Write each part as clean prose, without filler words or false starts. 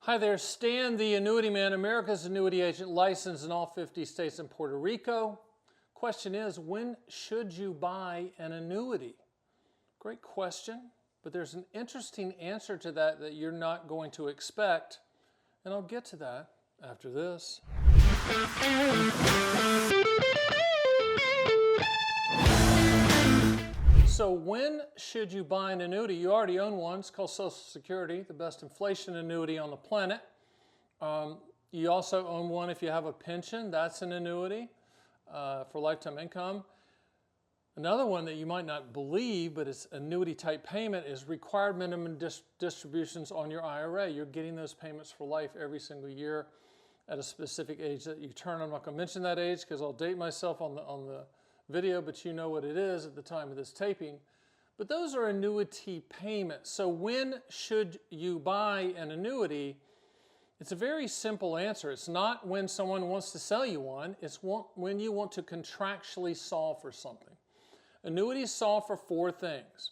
Hi there, Stan, the Annuity Man, America's annuity agent, licensed in all 50 states and Puerto Rico. Question is, when should you buy an annuity? Great question, but there's an interesting answer to that you're not going to expect, and I'll get to that after this. So when should you buy an annuity? You already own one. It's called Social Security, the best inflation annuity on the planet. You also own one if you have a pension. That's an annuity for lifetime income. Another one that you might not believe, but it's annuity type payment, is required minimum distributions on your IRA. You're getting those payments for life every single year at a specific age that you turn. I'm not going to mention that age because I'll date myself on the video, but you know what it is at the time of this taping. But those are annuity payments. So when should you buy an annuity? It's a very simple answer. It's not when someone wants to sell you one. It's when you want to contractually solve for something. Annuities solve for four things.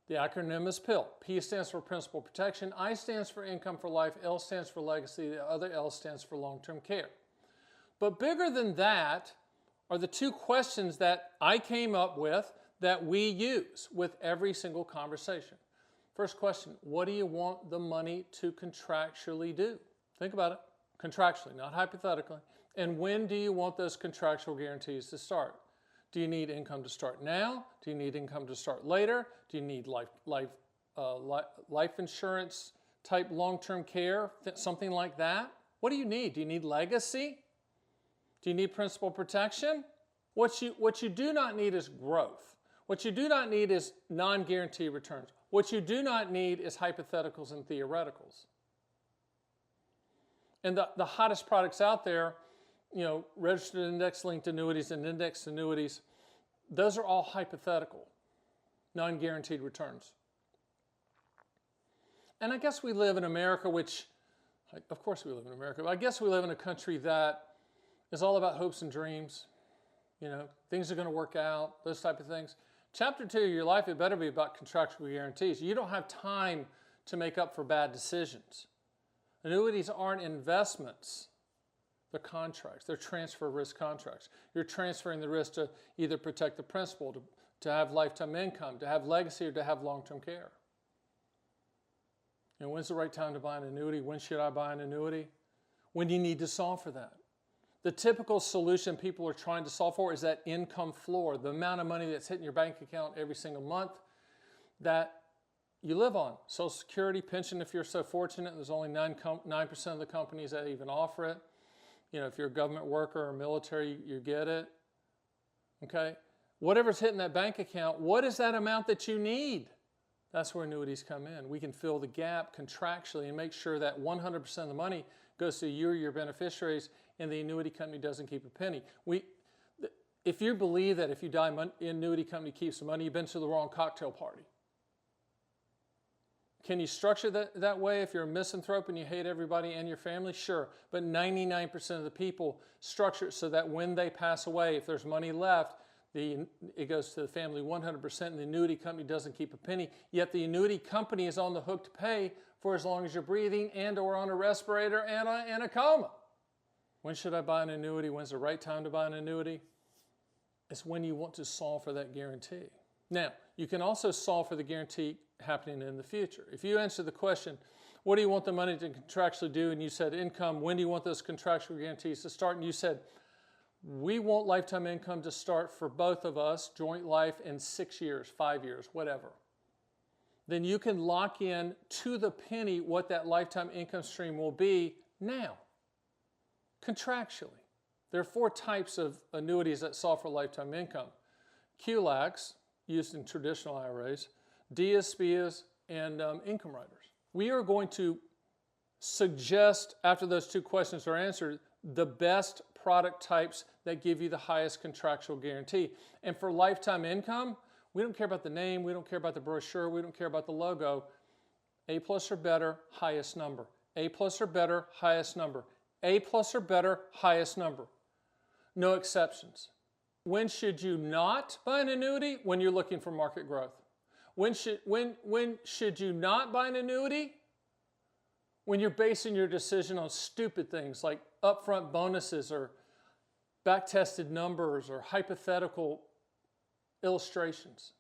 The acronym is PIL. P stands for principal protection. I stands for income for life. L stands for legacy. The other L stands for long-term care. But bigger than that are the two questions that I came up with that we use with every single conversation. First question, what do you want the money to contractually do? Think about it, contractually, not hypothetically. And when do you want those contractual guarantees to start? Do you need income to start now? Do you need income to start later? Do you need life insurance type long-term care, something like that? What do you need? Do you need legacy? Do you need principal protection? What you do not need is growth. What you do not need is non-guaranteed returns. What you do not need is hypotheticals and theoreticals. And the hottest products out there, registered index-linked annuities and indexed annuities, those are all hypothetical, non-guaranteed returns. And I guess we live in America, of course we live in America, but I guess we live in a country that is all about hopes and dreams. Things are going to work out, those type of things. Chapter 2 of your life, it better be about contractual guarantees. You don't have time to make up for bad decisions. Annuities aren't investments. They're contracts. They're transfer risk contracts. You're transferring the risk to either protect the principal, to have lifetime income, to have legacy, or to have long-term care. When's the right time to buy an annuity? When should I buy an annuity? When do you need to solve for that? The typical solution people are trying to solve for is that income floor, the amount of money that's hitting your bank account every single month that you live on. Social Security, pension, if you're so fortunate, there's only 9% of the companies that even offer it. If you're a government worker or military, you get it. Okay? Whatever's hitting that bank account, what is that amount that you need? That's where annuities come in. We can fill the gap contractually and make sure that 100% of the money goes to you or your beneficiaries, and the annuity company doesn't keep a penny. If you believe that if you die, the annuity company keeps the money, you've been to the wrong cocktail party. Can you structure that way if you're a misanthrope and you hate everybody and your family? Sure, but 99% of the people structure it so that when they pass away, if there's money left, it goes to the family 100%, and the annuity company doesn't keep a penny, yet the annuity company is on the hook to pay for as long as you're breathing and or on a respirator and in a coma. When should I buy an annuity? When's the right time to buy an annuity? It's when you want to solve for that guarantee. Now, you can also solve for the guarantee happening in the future. If you answer the question, what do you want the money to contractually do? And you said income, when do you want those contractual guarantees to start? And you said, we want lifetime income to start for both of us, joint life, in 6 years, 5 years, whatever. Then you can lock in to the penny what that lifetime income stream will be now, contractually. There are 4 types of annuities that solve for lifetime income. QLACs, used in traditional IRAs, DIAs, SPIAs, and income riders. We are going to suggest, after those 2 questions are answered, the best product types that give you the highest contractual guarantee. And for lifetime income, we don't care about the name, we don't care about the brochure, we don't care about the logo. A+ or better, highest number. A+ or better, highest number. A+ or better, highest number. No exceptions. When should you not buy an annuity? When you're looking for market growth. When should you not buy an annuity? when you're basing your decision on stupid things like upfront bonuses or back-tested numbers or hypothetical illustrations.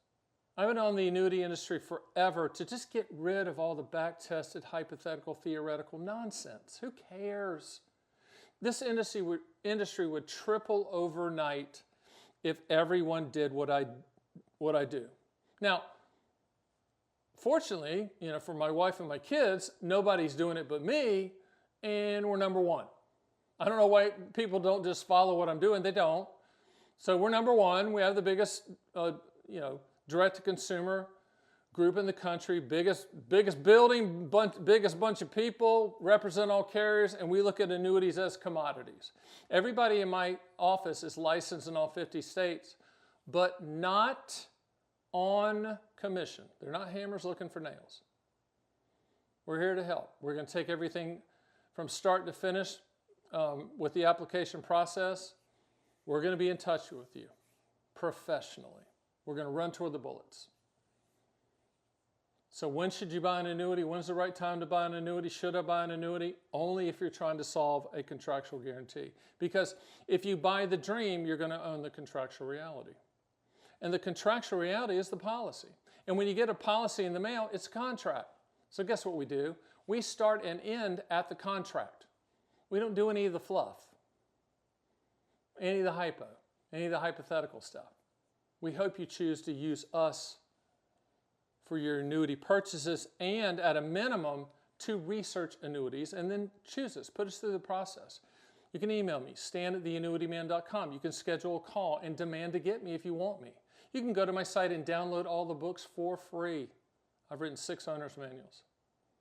I've been on the annuity industry forever to just get rid of all the back-tested, hypothetical, theoretical nonsense. Who cares? This industry would triple overnight if everyone did what I do. Now, fortunately, for my wife and my kids, nobody's doing it but me, and we're number one. I don't know why people don't just follow what I'm doing. They don't. So we're number one. We have the biggest, direct-to-consumer group in the country, biggest building, biggest bunch of people, represent all carriers, and we look at annuities as commodities. Everybody in my office is licensed in all 50 states, but not on commission. They're not hammers looking for nails. We're here to help. We're going to take everything from start to finish with the application process. We're going to be in touch with you professionally. We're going to run toward the bullets. So when should you buy an annuity? When's the right time to buy an annuity? Should I buy an annuity? Only if you're trying to solve a contractual guarantee. Because if you buy the dream, you're going to own the contractual reality. And the contractual reality is the policy. And when you get a policy in the mail, it's a contract. So guess what we do? We start and end at the contract. We don't do any of the fluff, any of the hypo, any of the hypothetical stuff. We hope you choose to use us for your annuity purchases and at a minimum to research annuities and then choose us. Put us through the process. You can email me, stan@theannuityman.com. You can schedule a call and demand to get me if you want me. You can go to my site and download all the books for free. I've written 6 owner's manuals.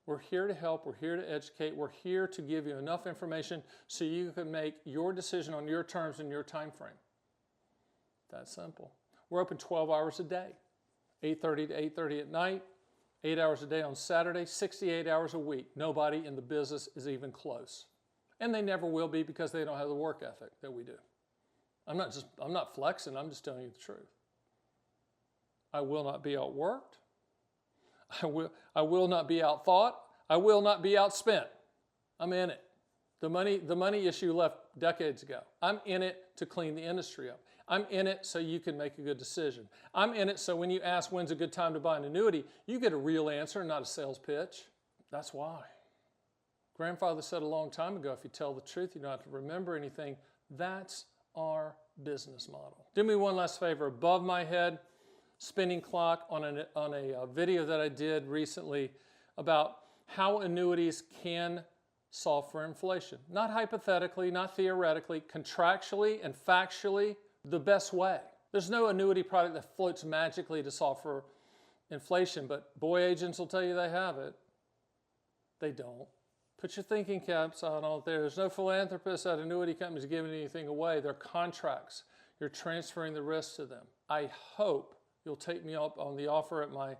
We're here to help. We're here to educate. We're here to give you enough information so you can make your decision on your terms and your time frame. That's simple. We're open 12 hours a day, 8:30 to 8:30 at night, 8 hours a day on Saturday, 68 hours a week. Nobody in the business is even close. And they never will be because they don't have the work ethic that we do. I'm not flexing, I'm just telling you the truth. I will not be outworked. I will not be outthought. I will not be outspent. I'm in it. The money issue left decades ago. I'm in it to clean the industry up. I'm in it so you can make a good decision. I'm in it so when you ask when's a good time to buy an annuity, you get a real answer, not a sales pitch. That's why. Grandfather said a long time ago, if you tell the truth, you don't have to remember anything. That's our business model. Do me one last favor. Above my head, spinning clock on a video that I did recently about how annuities can solve for inflation. Not hypothetically, not theoretically, contractually and factually, the best way. There's no annuity product that floats magically to solve for inflation, but boy, agents will tell you they have it. They don't. Put your thinking caps on out there. There's no philanthropists at annuity companies giving anything away. They're contracts. You're transferring the risk to them. I hope you'll take me up on the offer at my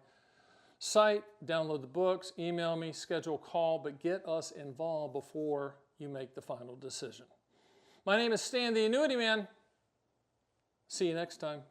site, download the books, email me, schedule a call, but get us involved before you make the final decision. My name is Stan, the Annuity Man. See you next time.